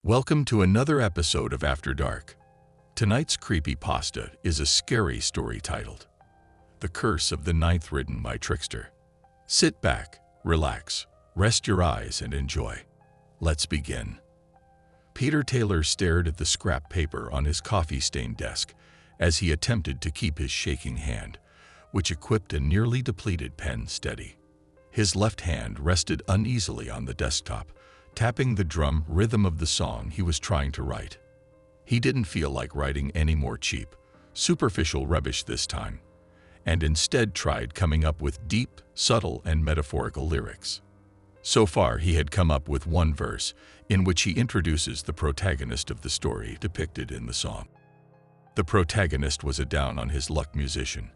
Welcome to another episode of After Dark. Tonight's creepypasta is a scary story titled The Curse of the Ninth, written by Trycksterr. Sit back, relax, rest your eyes and enjoy. Let's begin. Peter Taylor stared at the scrap paper on his coffee-stained desk as he attempted to keep his shaking hand, which equipped a nearly depleted pen, steady. His left hand rested uneasily on the desktop, tapping the drum rhythm of the song he was trying to write. He didn't feel like writing any more cheap, superficial rubbish this time, and instead tried coming up with deep, subtle, and metaphorical lyrics. So far, he had come up with one verse in which he introduces the protagonist of the story depicted in the song. The protagonist was a down-on-his-luck musician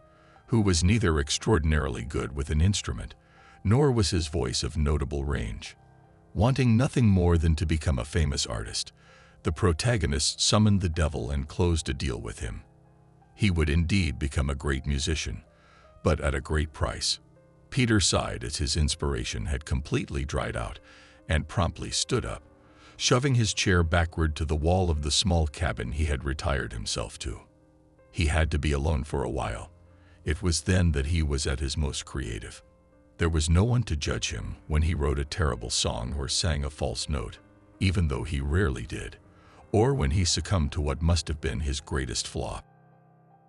who was neither extraordinarily good with an instrument, nor was his voice of notable range. Wanting nothing more than to become a famous artist, the protagonist summoned the devil and closed a deal with him. He would indeed become a great musician, but at a great price. Peter sighed as his inspiration had completely dried out and promptly stood up, shoving his chair backward to the wall of the small cabin he had retired himself to. He had to be alone for a while. It was then that he was at his most creative. There was no one to judge him when he wrote a terrible song or sang a false note, even though he rarely did, or when he succumbed to what must have been his greatest flaw.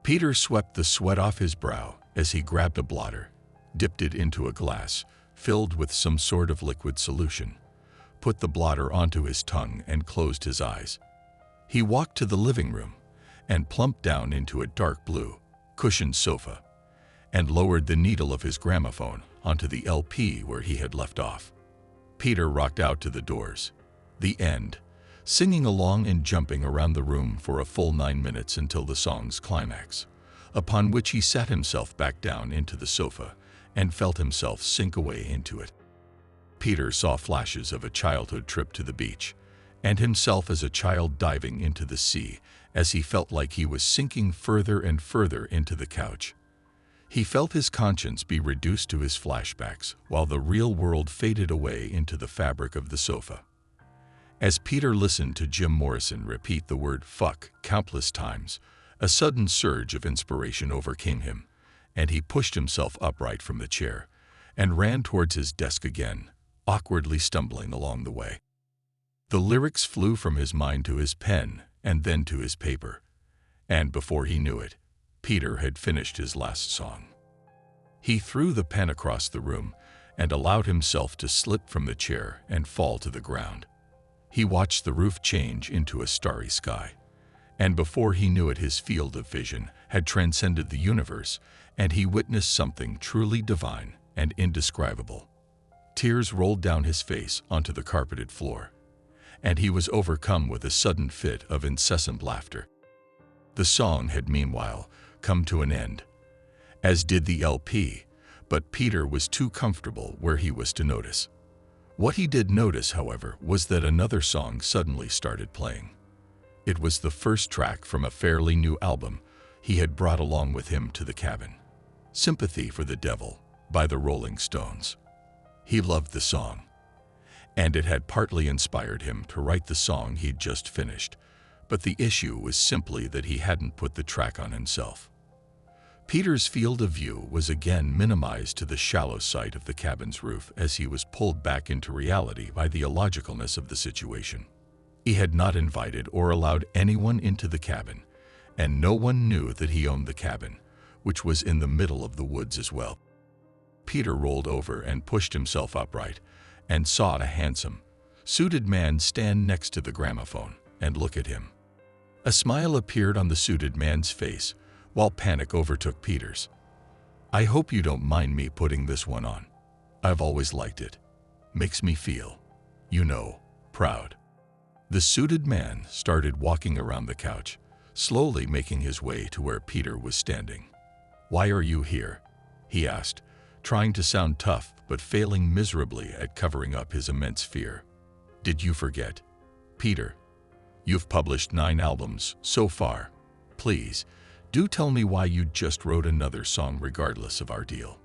Peter swept the sweat off his brow as he grabbed a blotter, dipped it into a glass filled with some sort of liquid solution, put the blotter onto his tongue and closed his eyes. He walked to the living room and plumped down into a dark blue, cushioned sofa, and lowered the needle of his gramophone onto the LP where he had left off. Peter rocked out to the doors, the end, singing along and jumping around the room for a full 9 minutes until the song's climax, upon which he sat himself back down into the sofa and felt himself sink away into it. Peter saw flashes of a childhood trip to the beach, and himself as a child diving into the sea as he felt like he was sinking further and further into the couch. He felt his conscience be reduced to his flashbacks while the real world faded away into the fabric of the sofa. As Peter listened to Jim Morrison repeat the word "fuck" countless times, a sudden surge of inspiration overcame him, and he pushed himself upright from the chair and ran towards his desk again, awkwardly stumbling along the way. The lyrics flew from his mind to his pen and then to his paper, and before he knew it, Peter had finished his last song. He threw the pen across the room and allowed himself to slip from the chair and fall to the ground. He watched the roof change into a starry sky, and before he knew it, his field of vision had transcended the universe, and he witnessed something truly divine and indescribable. Tears rolled down his face onto the carpeted floor, and he was overcome with a sudden fit of incessant laughter. The song had meanwhile come to an end, as did the LP, but Peter was too comfortable where he was to notice. What he did notice, however, was that another song suddenly started playing. It was the first track from a fairly new album he had brought along with him to the cabin, "Sympathy for the Devil" by the Rolling Stones. He loved the song, and it had partly inspired him to write the song he'd just finished, but the issue was simply that he hadn't put the track on himself. Peter's field of view was again minimized to the shallow side of the cabin's roof as he was pulled back into reality by the illogicalness of the situation. He had not invited or allowed anyone into the cabin, and no one knew that he owned the cabin, which was in the middle of the woods as well. Peter rolled over and pushed himself upright and saw a handsome, suited man stand next to the gramophone and look at him. A smile appeared on the suited man's face, while panic overtook Peter's. "I hope you don't mind me putting this one on. I've always liked it. Makes me feel, proud." The suited man started walking around the couch, slowly making his way to where Peter was standing. "Why are you here?" he asked, trying to sound tough but failing miserably at covering up his immense fear. "Did you forget? Peter, you've published 9 albums so far. Please, do tell me why you just wrote another song regardless of our deal."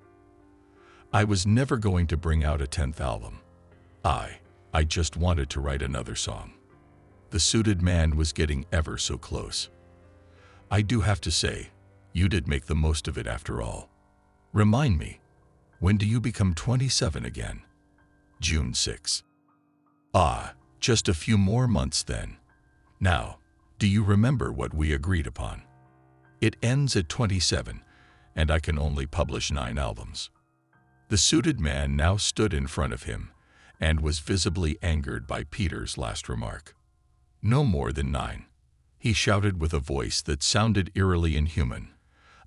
"I was never going to bring out a 10th album. I just wanted to write another song." The suited man was getting ever so close. I do have to say, you did make the most of it after all. Remind me, when do you become 27 again? June 6. Ah, just a few more months then. Now, do you remember what we agreed upon? It ends at 27, and I can only publish 9 albums. The suited man now stood in front of him and was visibly angered by Peter's last remark. No more than 9, he shouted with a voice that sounded eerily inhuman.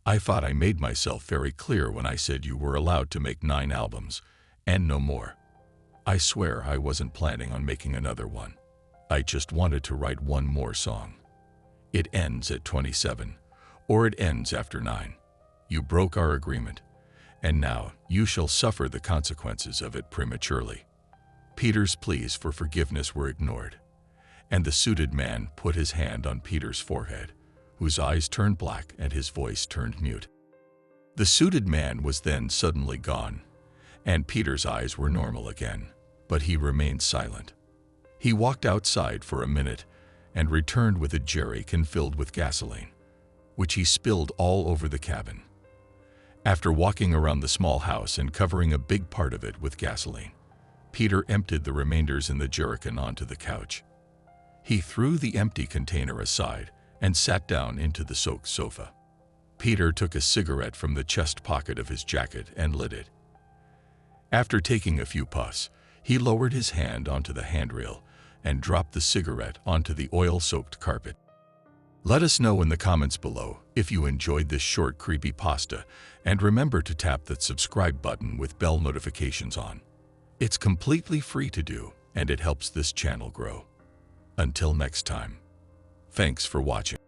I thought I made myself very clear when I said you were allowed to make 9 albums, and no more. I swear I wasn't planning on making another one. I just wanted to write one more song. It ends at 27, or it ends after 9. You broke our agreement, and now you shall suffer the consequences of it prematurely. Peter's pleas for forgiveness were ignored, and the suited man put his hand on Peter's forehead, whose eyes turned black and his voice turned mute. The suited man was then suddenly gone, and Peter's eyes were normal again, but he remained silent. He walked outside for a minute and returned with a jerrycan filled with gasoline, which he spilled all over the cabin. After walking around the small house and covering a big part of it with gasoline, Peter emptied the remainders in the jerrycan onto the couch. He threw the empty container aside and sat down into the soaked sofa. Peter took a cigarette from the chest pocket of his jacket and lit it. After taking a few puffs, he lowered his hand onto the handrail and dropped the cigarette onto the oil-soaked carpet. Let us know in the comments below if you enjoyed this short creepypasta, and remember to tap that subscribe button with bell notifications on. It's completely free to do, and it helps this channel grow. Until next time, thanks for watching.